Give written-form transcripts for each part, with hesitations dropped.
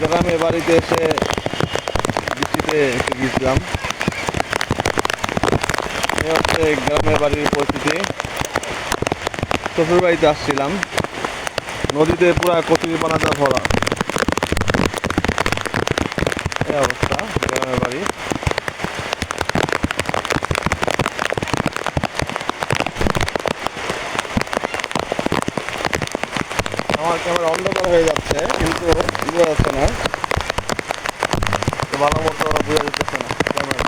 গ্রামে বাড়িতে এসে বৃষ্টিতে একটু ভিজলাম। এই হচ্ছে গ্রামের বাড়ির পরিস্থিতি। শ্বশুর বাড়িতে আসছিলাম, নদীতে পুরা কচুরি পানাটা ভরা। এই অবস্থা গ্রামের বাড়ি। আমার ক্যামেরা অন্ধকার হয়ে যাচ্ছে, কিন্তু বোঝা যাচ্ছে না, ভালো মতো বোঝা যাচ্ছে না ক্যামেরা।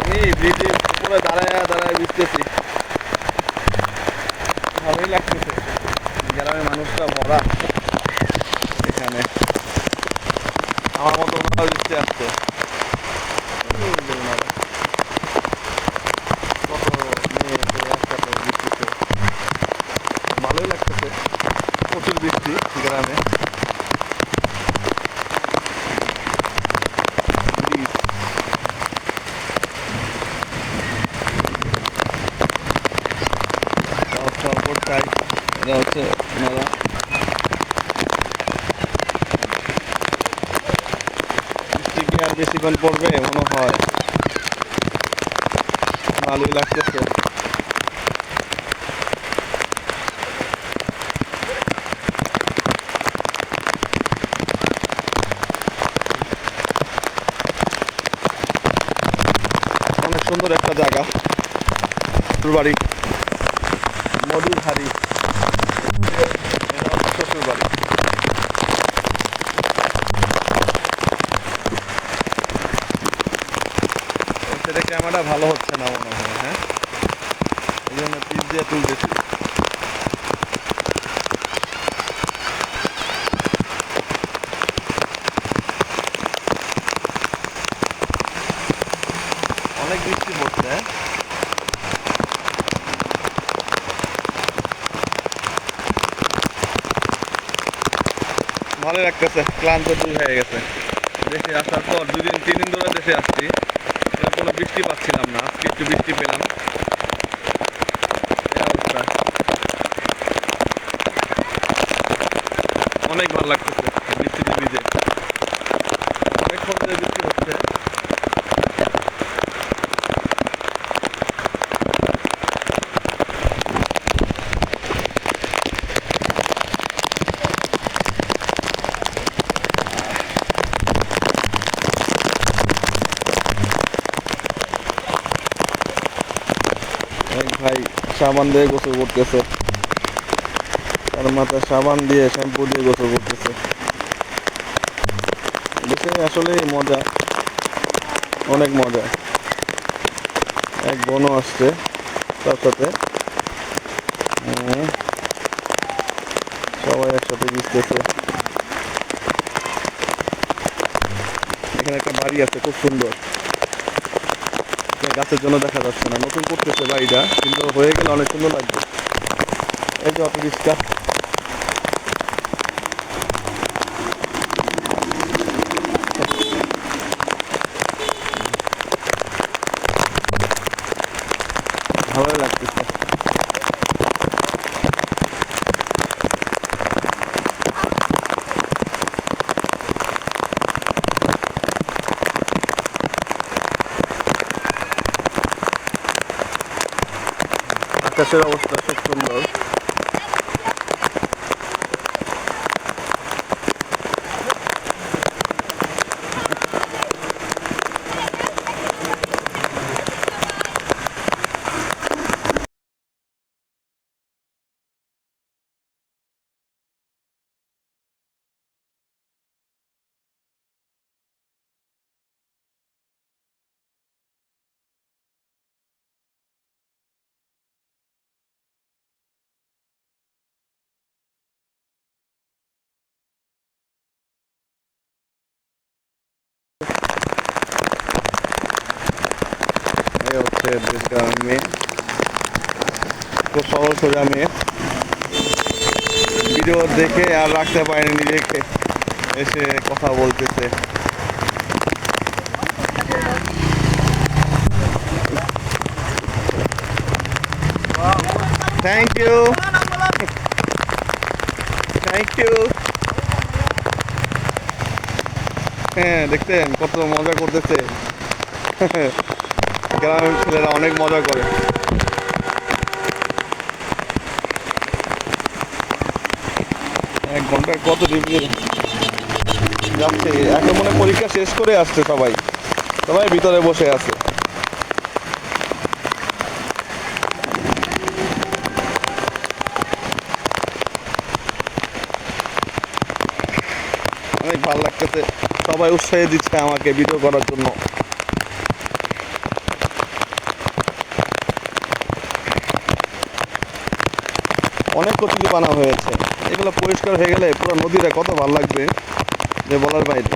আমি ব্রিজের উপরে দাঁড়ায় দাঁড়ায় বুঝতেছি, ভালোই লাগতেছে। গ্রামের মানুষরা ভরা এখানে, আমার মতো ওনারাও বুঝতে আসছে। কত মেয়ে একসাথে বৃষ্টিতে, ভালোই লাগতেছে। প্রচুর বৃষ্টি গ্রামে। এটা হচ্ছে ওনারা বৃষ্টি কি আর বেশিক্ষণ পড়বে মনে হয়, ভালোই লাগতেছে। অনেক সুন্দর একটা জায়গা, শ্বশুর বাড়ি, মধুর হাড়ি। এটা হচ্ছে শ্বশুর বাড়ি। সেটা ক্যামেরা ভালো হচ্ছে না মনে হয়, হ্যাঁ, এই জন্য পিস দিয়ে তুলতেছি। অনেক বৃষ্টি পড়ছে। ভালো লাগতেছে, ক্লান্ত দূর হয়ে গেছে। দেশে আসার পর 2-3 দিন ধরে দেশে আসছি, কোনো বৃষ্টি পাচ্ছিলাম না, আজকে একটু বৃষ্টি পেলাম। এই অবস্থা, অনেক ভালো লাগতেছে বৃষ্টিতে ভিজে। অনেকক্ষণ ধরে বৃষ্টি হচ্ছে। এক ভাই সাবান দিয়ে গোসল করতেছে, তার মাথায় সাবান দিয়ে শ্যাম্পু দিয়ে গোসল করতেছে। দেখে আসলে মজা, অনেক মজা। এক বোনও আসছে তার সাথে, সবাই একসাথে ভিজতেছে। এখানে একটা বাড়ি আছে খুব সুন্দর, গাছের জন্য দেখা যাচ্ছে না, নতুন করতেছে বাড়িটা, কিন্তু হয়ে গেলে অনেক সুন্দর লাগবে। এই যে অটো রিক্সা, ভালোই লাগতেছে। আকাশের অবস্থা খুব সুন্দর। এই হচ্ছে গ্রামের মেয়ে, খুব সহজ সোজা মেয়ে। ভিডিও দেখে আর রাখতে পারেনি নিজেকে, এসে কথা বলতেছে। Thank you, thank you. হ্যাঁ, দেখতেন কত মজা করতেছে। গ্রামের ছেলেরা অনেক মজা করে। 1 ঘন্টায় কত ডিগ্রি যাচ্ছে। এখন মনে হয় পরীক্ষা শেষ করে আসছে সবাই, সবাই ভিতরে বসে আছে। অনেক ভালো লাগতেছে, সবাই উৎসাহ দিচ্ছে আমাকে ভিডিও করার জন্য। অনেক কচুরি বানা হয়েছে, এগুলো পরিষ্কার হয়ে গেলে পুরো নদীটা কত ভালো লাগবে যে বলার বাইরে।